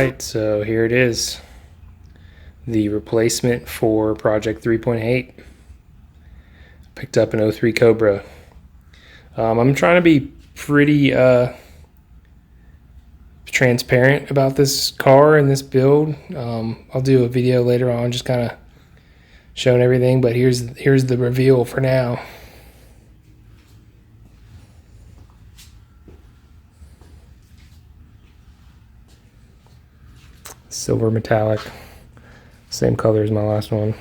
Alright, so here it is. The replacement for Project 3.8. Picked up an 03 Cobra. I'm trying to be pretty transparent about this car and this build. I'll do a video later on just kind of showing everything, but here's the reveal for now. Silver metallic, same color as my last one.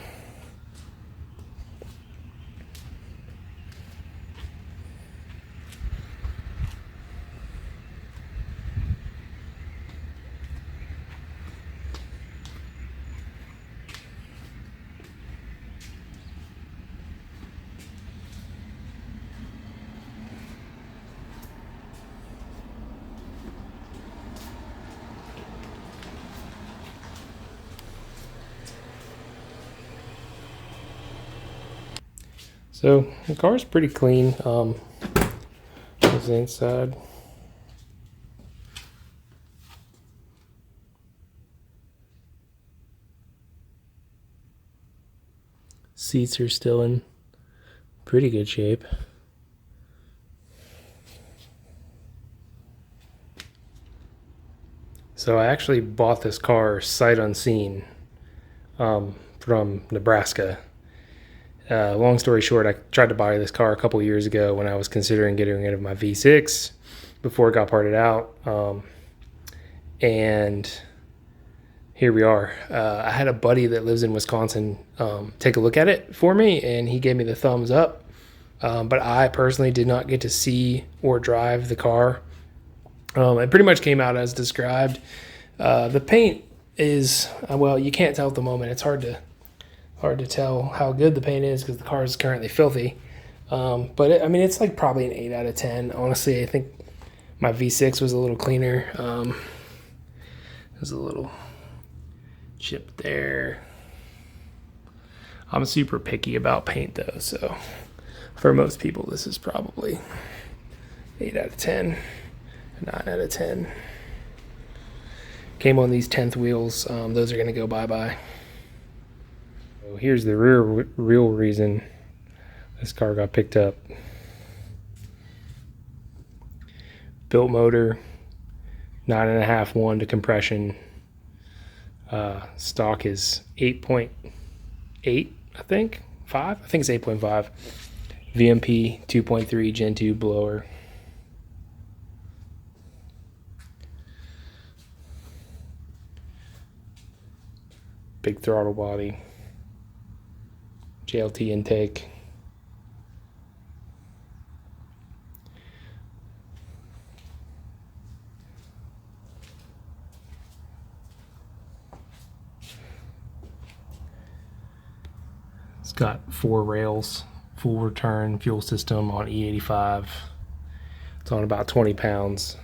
So the car's pretty clean. This inside. Seats are still in pretty good shape. So I actually bought this car sight unseen from Nebraska. Long story short, I tried to buy this car a couple years ago when I was considering getting rid of my V6 before it got parted out. And here we are. I had a buddy that lives in Wisconsin take a look at it for me, and he gave me the thumbs up. But I personally did not get to see or drive the car. It pretty much came out as described. The paint is, well, you can't tell at the moment. It's hard to tell how good the paint is because the car is currently filthy. But I mean, it's like probably an 8 out of 10. Honestly, I think my V6 was a little cleaner. There's a little chip there. I'm super picky about paint though, so for most people, this is probably 8 out of 10, 9 out of 10. Came on these 10th wheels. Those are gonna go bye-bye. So here's the real reason this car got picked up. Built motor, 9.5 1 to compression. Stock is 8.8, I think. 5? I think it's 8.5. VMP 2.3 Gen 2 blower. Big throttle body. JLT intake. It's got 4 rails, full return fuel system on E85. It's on about 20 pounds.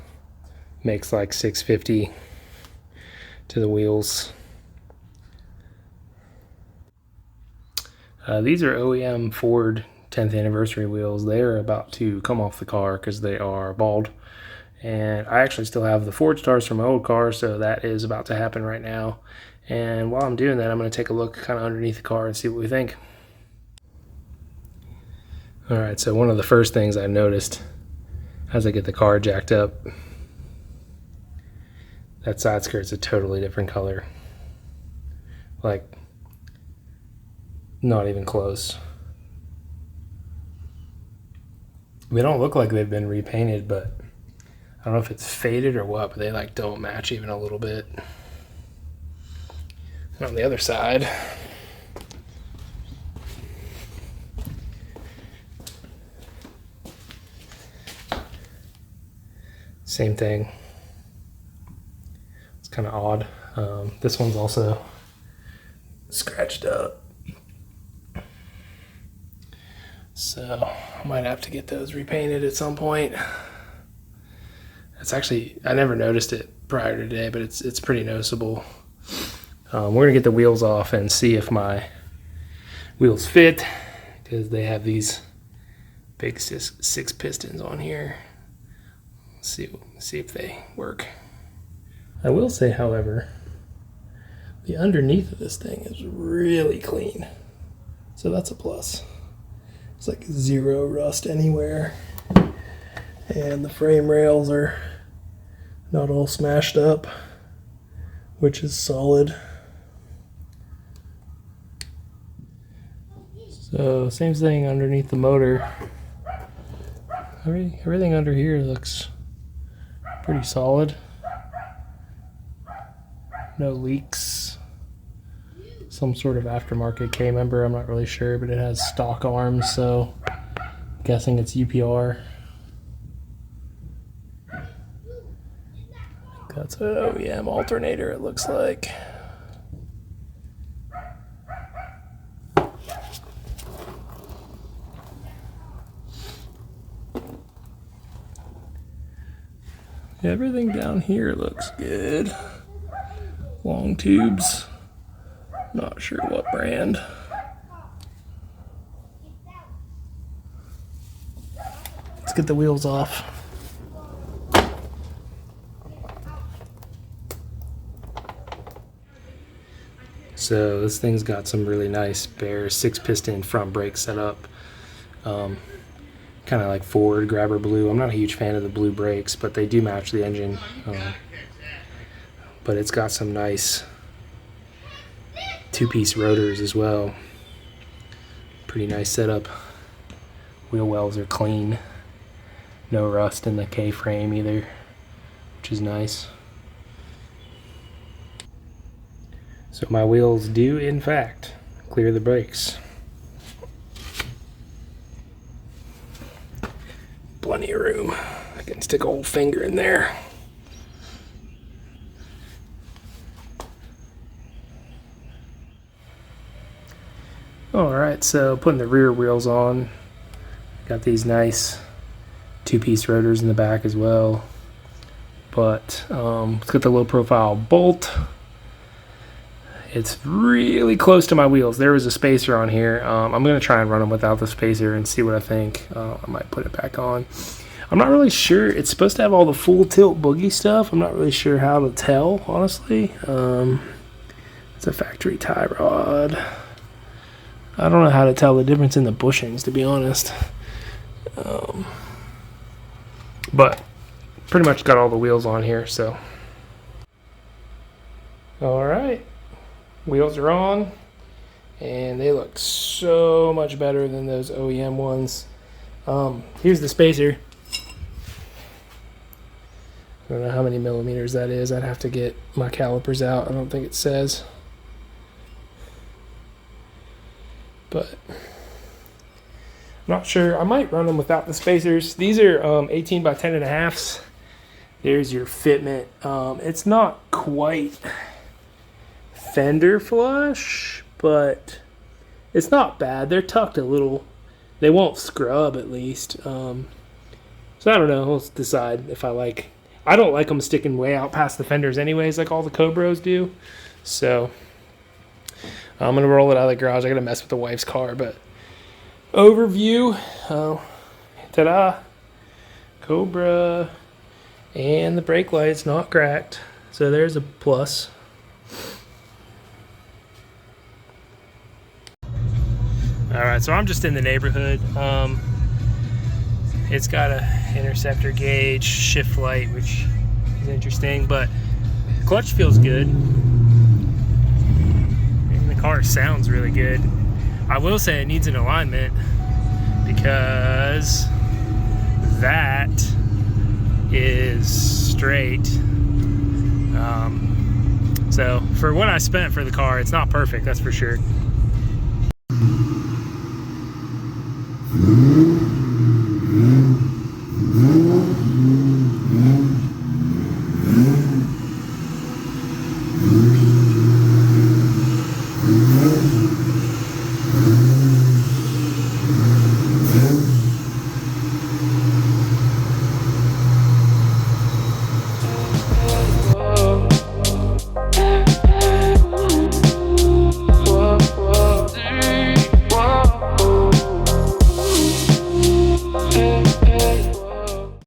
Makes like 650 to the wheels. These are OEM Ford 10th anniversary wheels. They are about to come off the car because they are bald. And I actually still have the Ford Stars from my old car, so that is about to happen right now. And while I'm doing that, I'm going to take a look kind of underneath the car and see what we think. Alright, so one of the first things I noticed as I get the car jacked up, that side skirt's a totally different color. Like, not even close. They don't look like they've been repainted, but I don't know if it's faded or what, but they like don't match even a little bit. And on the other side, same thing. It's kind of odd. This one's also scratched up. So I might have to get those repainted at some point. It's actually, I never noticed it prior to today, but it's pretty noticeable. We're gonna get the wheels off and see if my wheels fit, because they have these big six pistons on here. Let's see if they work. I will say, however, the underneath of this thing is really clean. So that's a plus. It's like zero rust anywhere. And the frame rails are not all smashed up, which is solid. So same thing underneath the motor. Everything under here looks pretty solid. No leaks. Some sort of aftermarket K-member, I'm not really sure, but it has stock arms, so I'm guessing it's UPR. That's an OEM alternator, it looks like. Everything down here looks good. Long tubes. Not sure what brand. Let's get the wheels off. So this thing's got some really nice bare 6-piston front brake setup. Kind of like Ford Grabber Blue. I'm not a huge fan of the blue brakes, but they do match the engine. But it's got some nice 2-piece rotors as well. Pretty nice setup. Wheel wells are clean. No rust in the K-frame either, which is nice. So my wheels do, in fact, clear the brakes. Plenty of room. I can stick a whole finger in there. Alright, so putting the rear wheels on. Got these nice 2-piece rotors in the back as well. But let's get the low profile bolt. It's really close to my wheels. There was a spacer on here. I'm going to try and run them without the spacer and see what I think. I might put it back on. I'm not really sure. It's supposed to have all the full tilt boogie stuff. I'm not really sure how to tell, honestly. It's a factory tie rod. I don't know how to tell the difference in the bushings, to be honest. But pretty much got all the wheels on here, so. All right. Wheels are on, and they look so much better than those OEM ones. Here's the spacer. I don't know how many millimeters that is. I'd have to get my calipers out. I don't think it says. But I'm not sure. I might run them without the spacers. These are 18 by 10.5s. There's your fitment. It's not quite fender flush, but it's not bad. They're tucked a little. They won't scrub, at least. So I don't know. I'll decide if I like. I don't like them sticking way out past the fenders anyways, like all the Cobras do. So I'm going to roll it out of the garage. I got to mess with the wife's car, but overview. Ta-da. Cobra. And the brake light's not cracked. So there's a plus. Alright, so I'm just in the neighborhood. It's got a interceptor gauge, shift light, which is interesting, but the clutch feels good. And the car sounds really good. I will say it needs an alignment because that is straight. So for what I spent for the car, it's not perfect, that's for sure.